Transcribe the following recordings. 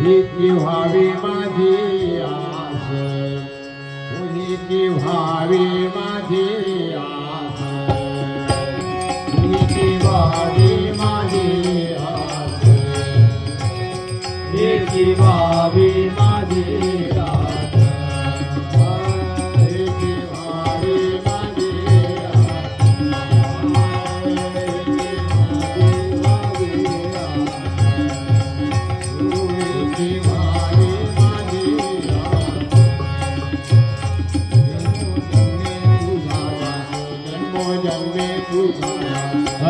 हीची व्हावी माझी आस, हीची व्हावी माझी आस, हीची व्हावी माझी आस, हीची व्हावी माझी आस, हीची व्हावी माझी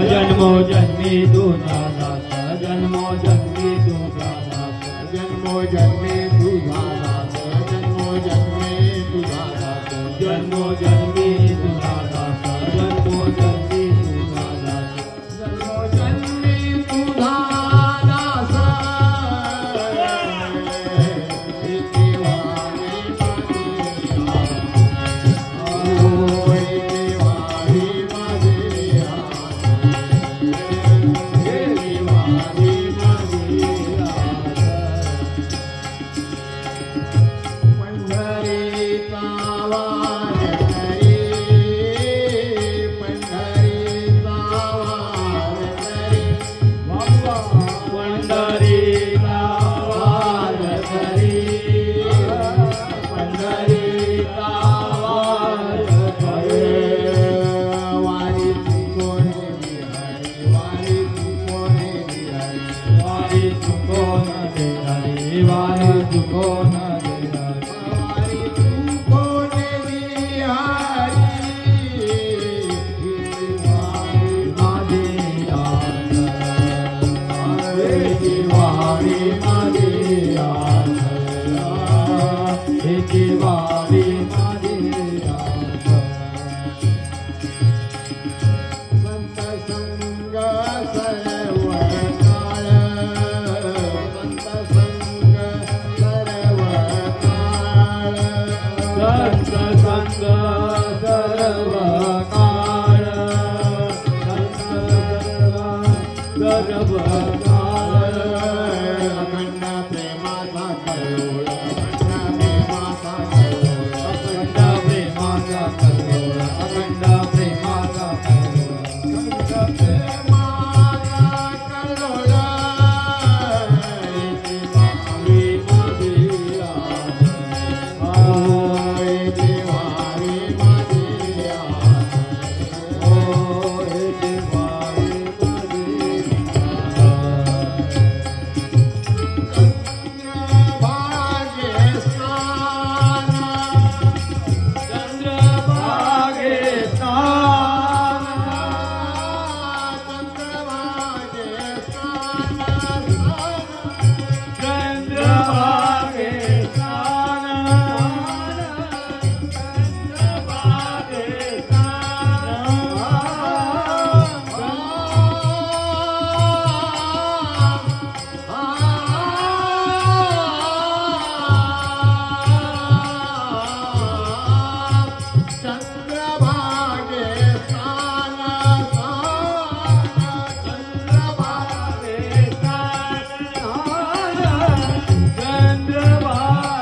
जन्मो जन्मी तुझा दास, जन्मो जन्मी तुझा दास, जन्मो जन्मी तुझा दास, जन्मो जन्मी तुझा दास, जन्मो जन्मी तुझा दास, जन्मो जन्मी तुझा दास, जन्मो जन्मी तुझा दास, हीची व्हावी माझी आस, हीची व्हावी माझी आस, हीची व्हावी माझी आस. पंढरीचा वारकरी, पंढरीचा वारकरी, पंढरीचा वारकरी, पंढरीचा वारकरी, वारी कोणी हरी, वारी कोणी हरी, वारी चुकोन दे हरी, वारी चुकोन दे हरी, वारी कोणी हरी, हीची व्हावी माझी आस, हीची व्हावी माझी आस, हीची व्हावी माझी आस. संत संग सर्व काळ, संत संग सर्व काळ, संत संग सर्व काळ, संत सर्व काळ, अखंड प्रेमाचा कल्लोळ, अखंड प्रेमाचा कल्लोळ, अखंड प्रेमाचा कल्लोळ, अखंड प्रेमाचा कल्लोळ, अखंड प्रेमाचा कल्लोळ, हीची व्हावी माझी आस, हीची व्हावी माझी आस, हीची व्हावी माझी आस. चंद्रभागे स्नान, चंद्रभागे स्नान, चंद्रभागे स्नान, चंद्रभागे स्नान, चंद्रभागे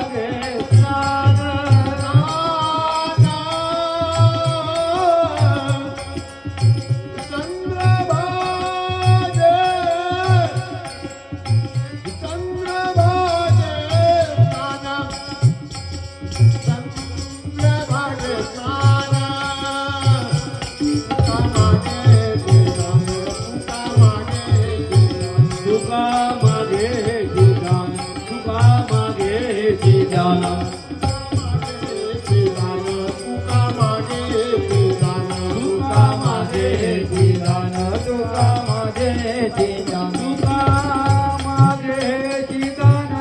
चंद्रभागे स्नान, चंद्रभागे चंद्रभागे स्नान, तुका मागे जिदान, तुका मागे जिदान, तुका मागे जिदान, तुका मागे जिदान, तुका मागे जिदान, तुका मागे जिदान, तुका मागे जिदान.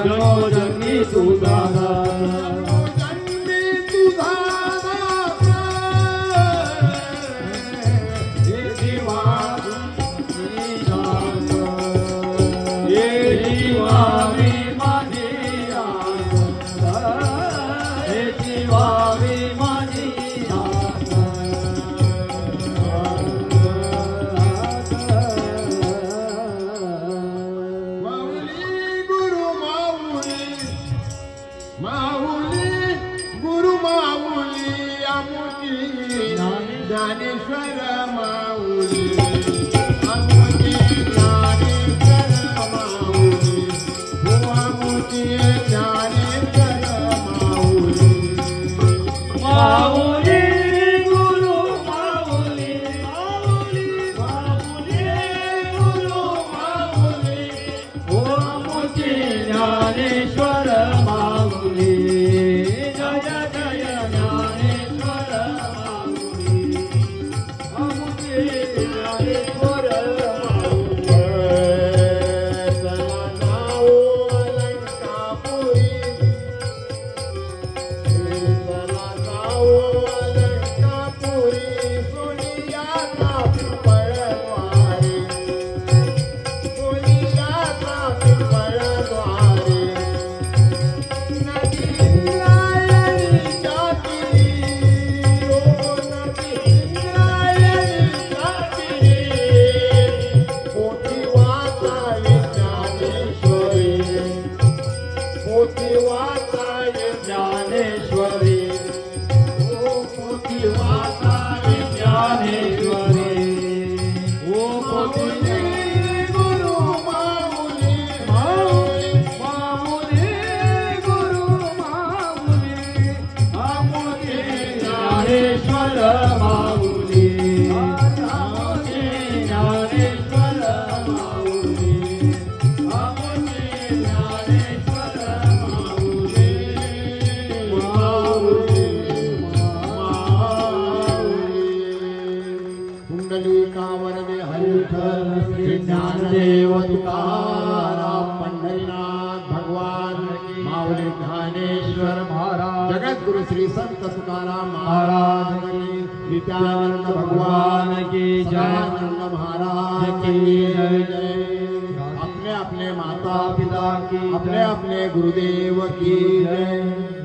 जन्मोजन्मी तुझा दास जन्मी तुझा दास हे जीवा तुझी दास हे जीवा मी माझी आस हे जीवा मी माझी ज्ञानेश्वर माऊली आमुची ज्ञानेश्वर माऊली हो आमुची ज्ञानेश्वर माऊली माऊली गुरु माऊली माऊली माऊली गुरु माऊली हो आमुची ज्ञानेश्वर माऊली जय जय ज्ञानेश्वर माऊली आमुची ज्ञानेश्वर माऊली चला जाऊ अलंकापुरी चला जाऊ अलंकापुरी सोनियाचा पिंपळद्वारे सोनियाचा पिंपळद्वारे नदी इंद्रायणीच्या तीरी ओ नदी इंद्रायणीच्या तीरी पोथी वाचावी ज्ञानेश्वरी पोथी वाचावी ज्ञानेश्वरी ओ पोथी वाचावी ज्ञानेश्वरी ओ माऊली गुरु माऊली माऊली माऊली गुरु माऊली आमुची ज्ञानेश्वर माऊली आमुची ज्ञानेश्वर माऊली आमुची ज्ञानेश्वर माऊली माऊली पुंडलिकावरदे हरिविठ्ठल श्री ज्ञानदेव तुकाराम पंढरीनाथ भगवान माऊली ज्ञानेश्वर महाराज जगद्गुरु श्री संत तुकाराम महाराज की नित्यानंद भगवान की जय सदानंद महाराज की जय जय अपने अपने माता पिता की अपने अपने गुरुदेव की जय